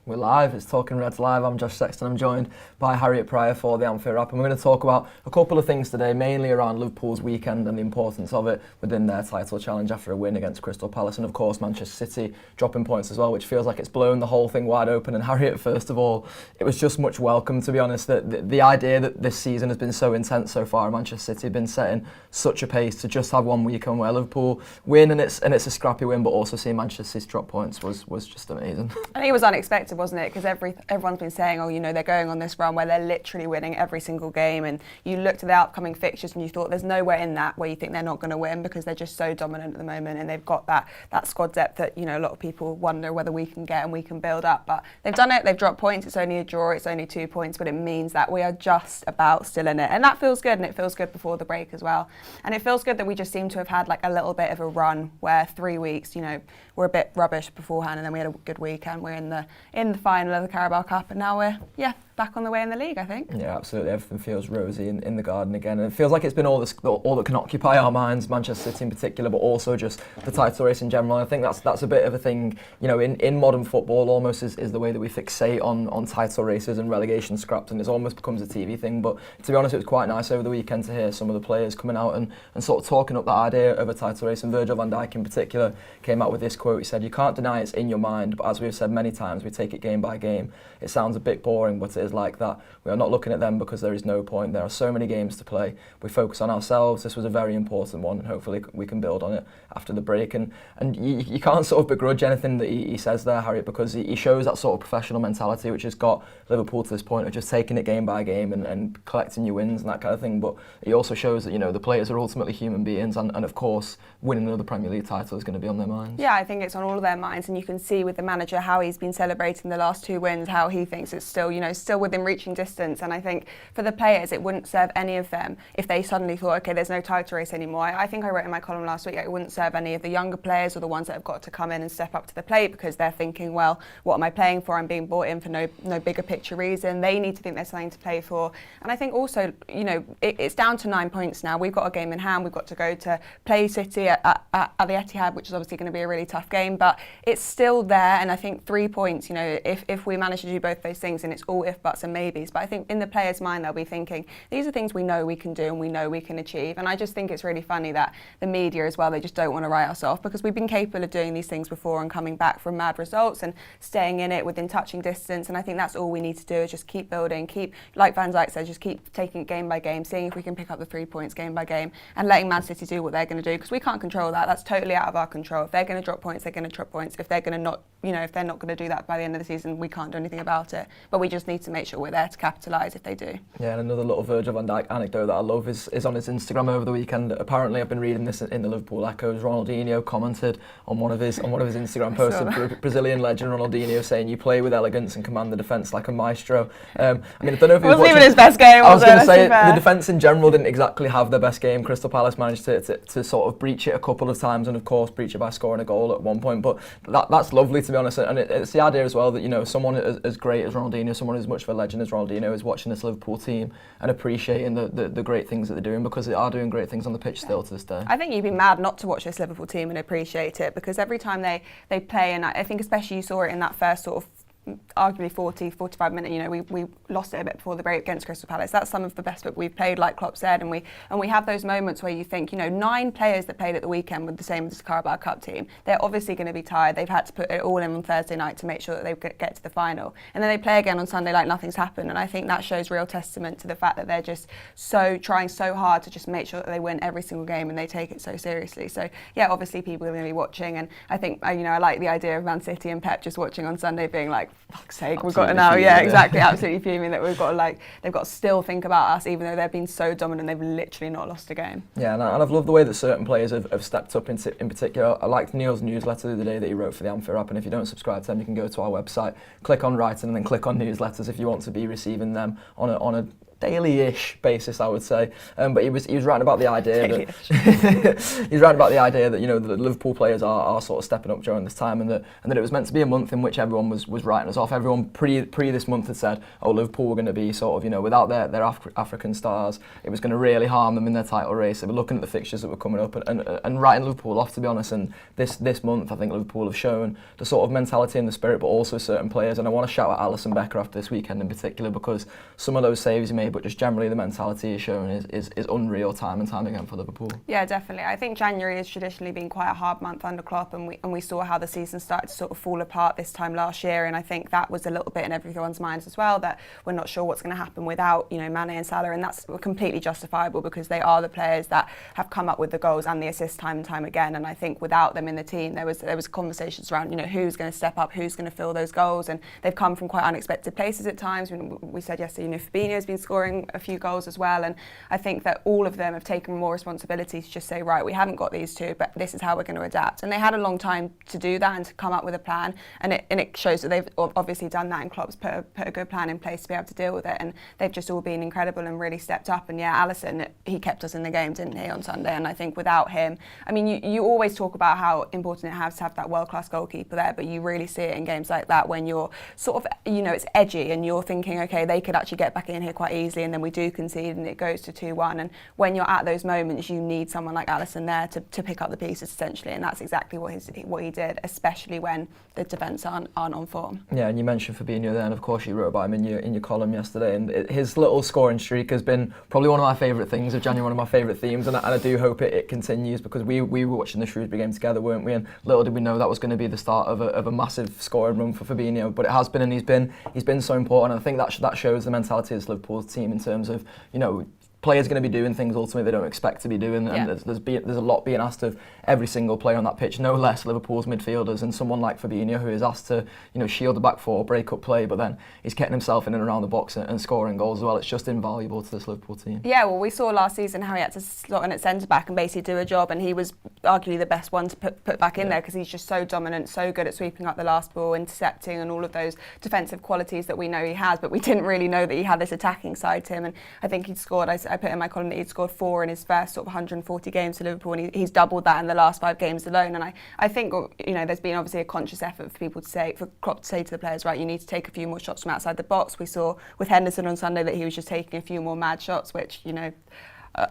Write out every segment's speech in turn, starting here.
We're live, it's Talking Reds Live. I'm Josh Sexton. I'm joined by Harriet Prior for the Anfield Wrap, and we're going to talk about a couple of things today, mainly around Liverpool's weekend and the importance of it within their title challenge after a win against Crystal Palace, and of course Manchester City dropping points as well, which feels like it's blown the whole thing wide open. And Harriet, first of all, it was just much welcome, to be honest, that the idea that this season has been so intense so far, Manchester City have been setting such a pace to just have one weekend where Liverpool win and it's a scrappy win, but also seeing Manchester City drop points was just amazing. I think it was unexpected, wasn't it? Because everyone's been saying, oh, you know, they're going on this run where they're literally winning every single game, and you looked at the upcoming fixtures and you thought there's nowhere in that where you think they're not going to win, because they're just so dominant at the moment, and they've got that squad depth that, you know, a lot of people wonder whether we can get and we can build up. But they've done it, they've dropped points, it's only a draw, it's only 2 points, but it means that we are just about still in it. And that feels good, and it feels good before the break as well. And it feels good that we just seem to have had like a little bit of a run where 3 weeks, you know, we're a bit rubbish beforehand, and then we had a good weekend. We're in the final of the Carabao Cup, and now we're back on the way in the league, I think. Yeah, absolutely. Everything feels rosy in the garden again, and it feels like it's been all that can occupy our minds, Manchester City in particular, but also just the title race in general. I think that's a bit of a thing, you know, in modern football almost is the way that we fixate on title races and relegation scraps, and it almost becomes a TV thing. But to be honest, it was quite nice over the weekend to hear some of the players coming out and sort of talking up that idea of a title race, and Virgil van Dijk in particular came out with this quote. He said, "You can't deny it's in your mind, but as we've said many times, we take it game by game. It sounds a bit boring, but it is like that. We are not looking at them because there is no point. There are so many games to play. We focus on ourselves. This was a very important one, and hopefully we can build on it after the break." And you can't sort of begrudge anything that he says there, Harriet, because he shows that sort of professional mentality which has got Liverpool to this point of just taking it game by game and collecting your wins and that kind of thing. But he also shows that, you know, the players are ultimately human beings, and of course winning another Premier League title is going to be on their minds. Yeah, I think it's on all of their minds, and you can see with the manager how he's been celebrating the last 2 wins, how he thinks it's still, you know, still within reaching distance. And I think for the players, it wouldn't serve any of them if they suddenly thought, okay, there's no title race anymore. I think I wrote in my column last week, it wouldn't serve any of the younger players or the ones that have got to come in and step up to the plate, because they're thinking, well, what am I playing for? I'm being brought in for no bigger picture reason. They need to think there's something to play for. And I think also, you know, it's down to 9 points now. We've got a game in hand. We've got to go to play City at the Etihad, which is obviously going to be a really tough game, but it's still there. And I think 3 points, you know, if we manage to do both those things, and it's all if, buts and maybes. But I think in the players' mind, they'll be thinking, these are things we know we can do and we know we can achieve. And I just think it's really funny that the media as well, they just don't want to write us off, because we've been capable of doing these things before and coming back from mad results and staying in it within touching distance. And I think that's all we need to do, is just keep building, keep, like Van Dijk says, just keep taking it game by game, seeing if we can pick up the 3 points game by game, and letting Man City do what they're going to do, because we can't control that. That's totally out of our control. If they're going to drop points, they're going to drop points. If they're going to not, you know, if they're not going to do that by the end of the season, we can't do anything about it. But we just need to make sure we're there to capitalise if they do. Yeah, and another little Virgil van Dijk anecdote that I love is on his Instagram over the weekend. Apparently, I've been reading this in the Liverpool Echoes. Ronaldinho commented on one of his Instagram posts, Brazilian legend Ronaldinho saying, "You play with elegance and command the defence like a maestro." I mean, I don't know if he was wasn't even his best game. I was going to say the defence in general didn't exactly have their best game. Crystal Palace managed to sort of breach it a couple of times, and of course breach it by scoring a goal at one point. But that's lovely, to be honest, and it's the idea as well that, you know, someone as great as Ronaldinho, someone as much of a legend as Ronaldinho, is watching this Liverpool team and appreciating the great things that they're doing, because they are doing great things on the pitch still to this day. I think you'd be mad not to watch this Liverpool team and appreciate it, because every time they play, and I think especially you saw it in that first sort of arguably 45 minute, you know, we lost it a bit before the break against Crystal Palace. That's some of the best that we've played, like Klopp said, and we have those moments where you think, you know, 9 players that played at the weekend with the same as the Carabao Cup team, they're obviously going to be tired. They've had to put it all in on Thursday night to make sure that they get to the final, and then they play again on Sunday like nothing's happened. And I think that shows real testament to the fact that they're just trying so hard to just make sure that they win every single game, and they take it so seriously. So yeah, obviously people are going to be watching, and I think, you know, I like the idea of Man City and Pep just watching on Sunday being like, fuck's sake, we've got to now, yeah, exactly, absolutely fuming that we've got to, like, they've got to still think about us, even though they've been so dominant, they've literally not lost a game. Yeah, and I've loved the way that certain players have stepped up in particular. I liked Neil's newsletter the other day that he wrote for the Anfield Wrap, and if you don't subscribe to them, you can go to our website, click on writing, and then click on newsletters if you want to be receiving them on a daily-ish basis, I would say. But he was writing about the idea that he's writing about the idea that the Liverpool players are sort of stepping up during this time, and that it was meant to be a month in which everyone was writing us off. Everyone pre this month had said, oh, Liverpool were going to be sort of without their African stars, it was going to really harm them in their title race. They were looking at the fixtures that were coming up and writing Liverpool off, to be honest. And this month, I think Liverpool have shown the sort of mentality and the spirit, but also certain players. And I want to shout out Alisson Becker after this weekend in particular, because some of those saves he made, but just generally the mentality he's shown is unreal time and time again for Liverpool. Yeah, definitely. I think January has traditionally been quite a hard month under Klopp, and we saw how the season started to sort of fall apart this time last year, and I think that was a little bit in everyone's minds as well, that we're not sure what's going to happen without Mane and Salah, and that's completely justifiable because they are the players that have come up with the goals and the assists time and time again. And I think without them in the team, there was conversations around who's going to step up, who's going to fill those goals, and they've come from quite unexpected places at times. We said yesterday, Fabinho's been scoring a few goals as well, and I think that all of them have taken more responsibility to just say, right, we haven't got these two, but this is how we're going to adapt. And they had a long time to do that and to come up with a plan, and it shows that they've obviously done that, and Klopp's put a good plan in place to be able to deal with it, and they've just all been incredible and really stepped up. And yeah, Alisson, he kept us in the game, didn't he, on Sunday? And I think without him, I mean, you always talk about how important it has to have that world-class goalkeeper there, but you really see it in games like that when you're sort of, it's edgy and you're thinking, okay, they could actually get back in here quite easily, and then we do concede and it goes to 2-1. And when you're at those moments, you need someone like Alisson there to pick up the pieces essentially, and that's exactly what he did, especially when the defence aren't on form. Yeah, and you mentioned Fabinho there, and of course you wrote about him in your column yesterday, and his little scoring streak has been probably one of my favourite things of January, one of my favourite themes, and I do hope it continues, because we were watching the Shrewsbury game together, weren't we? And little did we know that was going to be the start of a massive scoring run for Fabinho, but it has been, and he's been so important. And I think that shows the mentality of this Liverpool team in terms of players going to be doing things ultimately they don't expect to be doing, and there's a lot being asked of every single player on that pitch, no less Liverpool's midfielders, and someone like Fabinho, who is asked to shield the back four, break up play, but then he's getting himself in and around the box and scoring goals as well. It's just invaluable to this Liverpool team. Yeah, well, we saw last season how he had to slot in at centre back and basically do a job, and he was arguably the best one to put back in there, because he's just so dominant, so good at sweeping up the last ball, intercepting, and all of those defensive qualities that we know he has, but we didn't really know that he had this attacking side to him. And I think he'd scored, I put in my column that he'd scored 4 in his first sort of 140 games for Liverpool, and he's doubled that in the last 5 games alone. And I think there's been obviously a conscious effort for Klopp to say to the players, right, you need to take a few more shots from outside the box. We saw with Henderson on Sunday that he was just taking a few more mad shots, which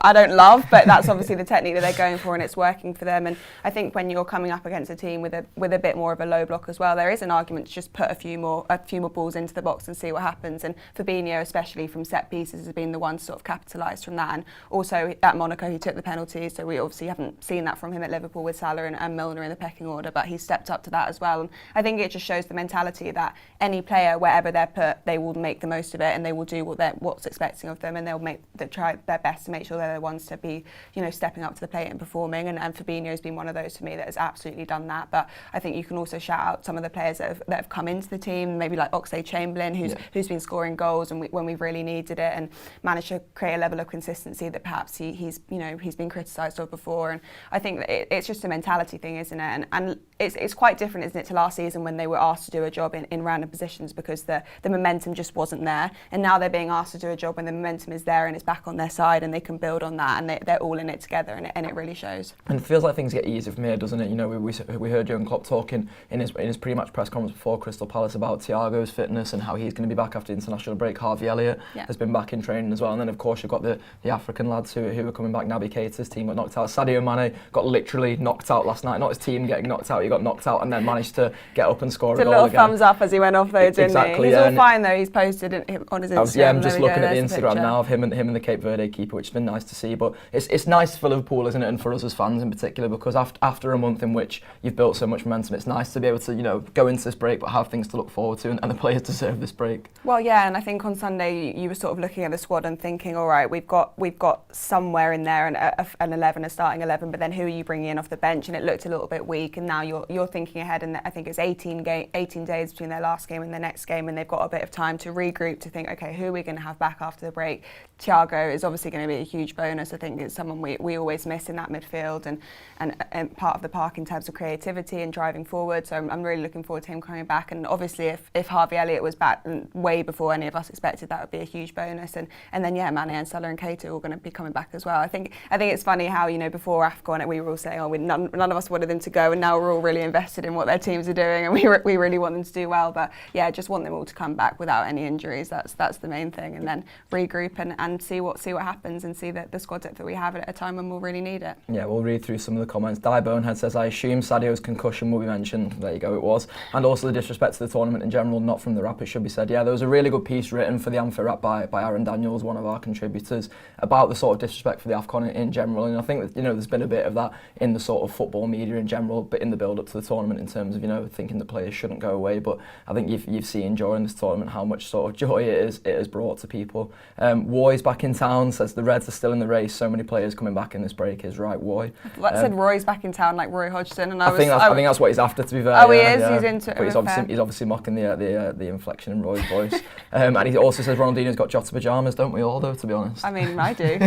I don't love, but that's obviously the technique that they're going for, and it's working for them. And I think when you're coming up against a team with a bit more of a low block as well, there is an argument to just put a few more balls into the box and see what happens. And Fabinho, especially from set pieces, has been the one to sort of capitalise from that. And also at Monaco, he took the penalties, so we obviously haven't seen that from him at Liverpool with Salah and Milner in the pecking order, but he's stepped up to that as well. And I think it just shows the mentality that any player, wherever they're put, they will make the most of it, and they will do what's expecting of them, and they'll try their best to make sure they're the ones to be, stepping up to the plate and performing. And Fabinho's been one of those for me that has absolutely done that. But I think you can also shout out some of the players that have come into the team, maybe like Oxlade-Chamberlain, who's been scoring goals when we've really needed it, and managed to create a level of consistency that perhaps he's been criticised of before. And I think that it's just a mentality thing, isn't it? And it's quite different, isn't it, to last season when they were asked to do a job in random positions because the momentum just wasn't there. And now they're being asked to do a job when the momentum is there and it's back on their side, and they can build on that, and they're all in it together, and it really shows. And it feels like things get easier from here, doesn't it? We heard Jurgen Klopp talking in his pre-match press conference before Crystal Palace about Thiago's fitness and how he's going to be back after the international break. Harvey Elliott has been back in training as well, and then of course you've got the African lads who are coming back. Naby Keita's team got knocked out. Sadio Mane got literally knocked out last night. Not his team getting knocked out, he got knocked out and then managed to get up and score a goal again. A little thumbs up as he went off though, didn't he? He's all fine though. He's posted on his Instagram. I'm just looking at the Instagram now of him and the Cape Verde keeper, which has been nice to see. But it's nice for Liverpool, isn't it, and for us as fans in particular, because after a month in which you've built so much momentum, it's nice to be able to go into this break but have things to look forward to, and the players deserve this break. Well, yeah, and I think on Sunday you were sort of looking at the squad and thinking, all right, we've got somewhere in there an 11, a starting 11, but then who are you bringing in off the bench? And it looked a little bit weak, and now you're thinking ahead, and I think it's 18 days between their last game and their next game, and they've got a bit of time to regroup, to think, okay, who are we going to have back after the break? Thiago is obviously going to be a huge bonus. I think it's someone we always miss in that midfield and part of the park in terms of creativity and driving forward. So I'm really looking forward to him coming back. And obviously, if Harvey Elliott was back way before any of us expected, that would be a huge bonus. And then Mane and Salah and Keita are all going to be coming back as well. I think it's funny how, before AFCON we were all saying, none of us wanted them to go, and now we're all really invested in what their teams are doing, and we really want them to do well. But just want them all to come back without any injuries. That's the main thing, and then regroup and see what happens, and see the squad depth that we have at a time when we'll really need it. Yeah, we'll read through some of the comments. Die Bonehead says, I assume Sadio's concussion will be mentioned. There you go, it was. And also the disrespect to the tournament in general, not from the Wrap, it should be said. Yeah, there was a really good piece written for the Anfield Wrap by Aaron Daniels, one of our contributors, about the sort of disrespect for the AFCON in general. And I think that, there's been a bit of that in the sort of football media in general, but in the build-up to the tournament in terms of, thinking that players shouldn't go away. But I think you've seen during this tournament how much sort of joy it has brought to people. Roy's back in town, says the Reds are still in the race. So many players coming back in this break is right, Roy. That said Roy's back in town, like Roy Hodgson, and I think that's what he's after, to be fair. Oh, he is. Yeah. He's into it. But he's obviously mocking the inflection in Roy's voice. And he also says Ronaldinho's got Jota pajamas, don't we all, though? To be honest. I mean, I do.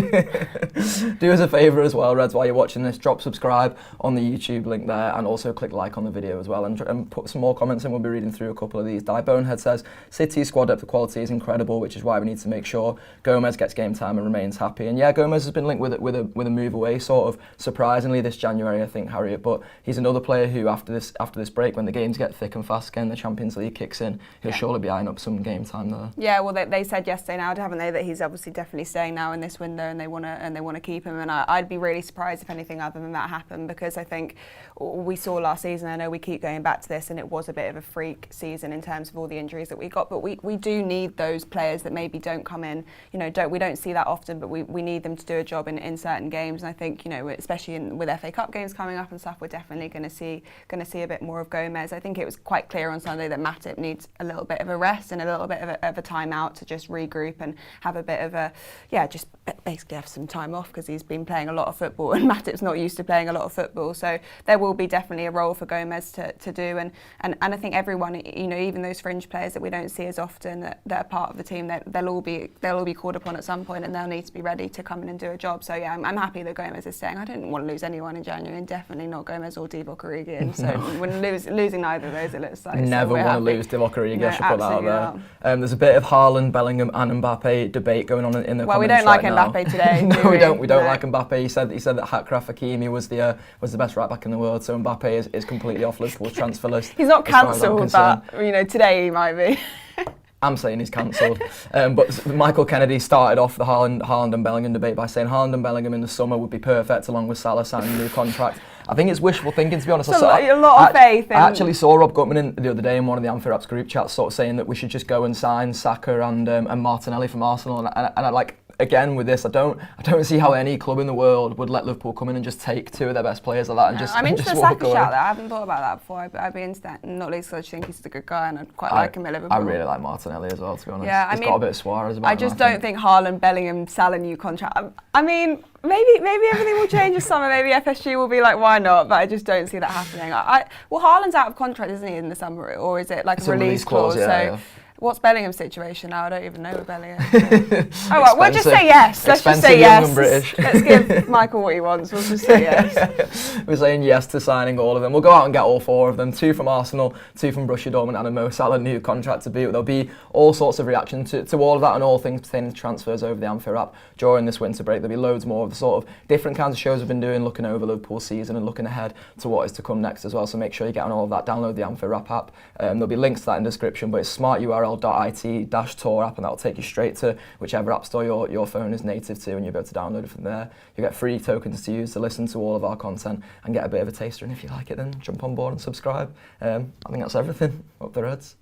Do us a favour as well, Reds, while you're watching this, drop subscribe on the YouTube link there, and also click like on the video as well, and put some more comments in. We'll be reading through a couple of these. Die Bonehead says City's squad depth quality is incredible, which is why we need to make sure Gomez gets game time and remains happy. And Gomez has been linked with a move away, sort of surprisingly this January, I think, Harriet. But he's another player who, after this break, when the games get thick and fast again, the Champions League kicks in, he'll surely be eyeing up some game time there. Yeah, well, they said yesterday now, haven't they, that he's obviously definitely staying now in this window, and they want to keep him. And I'd be really surprised if anything other than that happened, because I think we saw last season, I know we keep going back to this, and it was a bit of a freak season in terms of all the injuries that we got, but we do need those players that maybe don't come in, we don't see that often, but we need them to do a job in certain games. And I think, especially with FA Cup games coming up and stuff, we're definitely going to see a bit more of Gomez. I think it was quite clear on Sunday that Matip needs a little bit of a rest and a little bit of a time out to just regroup and have a bit of just basically have some time off, because he's been playing a lot of football and Matip's not used to playing a lot of football. So there will be definitely a role for Gomez to do, and I think everyone, even those fringe players that we don't see as often that are part of the team, they'll all be called upon at some point, and they'll need to be ready to come in and do a job. So I'm happy that Gomez is staying. I didn't want to lose anyone in January, and definitely not Gomez or Divock Origi. So when losing neither of those, it looks like. Never want to lose Divock Origi. I should put that out there. There's a bit of Haaland, Bellingham, and Mbappe debate going on in the comments. Well, we don't like right Mbappe today. No, we don't. We don't like Mbappe. He said that Achraf Hakimi was the best right back in the world. So Mbappe is completely off Liverpool's transfer list. He's not cancelled, but today he might be. I'm saying he's cancelled. But Michael Kennedy started off the Haaland and Bellingham debate by saying Haaland and Bellingham in the summer would be perfect, along with Salah signing a new contract. I think it's wishful thinking, to be honest. A lot of faith. I actually saw Rob Gutman the other day in one of the Anfield Wrap's group chats sort of saying that we should just go and sign Saka and Martinelli from Arsenal. And I like, again, with this, I don't see how any club in the world would let Liverpool come in and just take two of their best players like that and just I'm into just the walk Saka away. shout there. I haven't thought about that before. I'd be into that, not least because I just think he's a good guy and I quite like him at Liverpool. I really like Martinelli as well, to be honest. Yeah, He's got a bit of Suarez about him. I just don't think Haaland, Bellingham, Salah new contract. I mean, maybe everything will change this summer. Maybe FSG will be like, why not? But I just don't see that happening. Well, Haaland's out of contract, isn't he, in the summer? Or is it like a release clause? Yeah. What's Bellingham's situation now? I don't even know with Bellingham. Oh, well, we'll just say yes. Let's just say yes. British. Let's give Michael what he wants. We'll just say yes. We're saying yes to signing all of them. We'll go out and get all four of them. 2 from Arsenal, 2 from Borussia Dortmund, and a Mo Salah new contract to boot. There'll be all sorts of reaction to all of that and all things pertaining to transfers over the Anfield Wrap during this winter break. There'll be loads more of the sort of different kinds of shows we've been doing, looking over Liverpool's season and looking ahead to what is to come next as well. So make sure you get on all of that. Download the Anfield Wrap app. There'll be links to that in the description, but it's smarturl.it/tour app, and that'll take you straight to whichever app store your phone is native to, and you'll be able to download it from there. You get free tokens to use to listen to all of our content and get a bit of a taster, and if you like it, then jump on board and subscribe. I think that's everything. Up the Reds.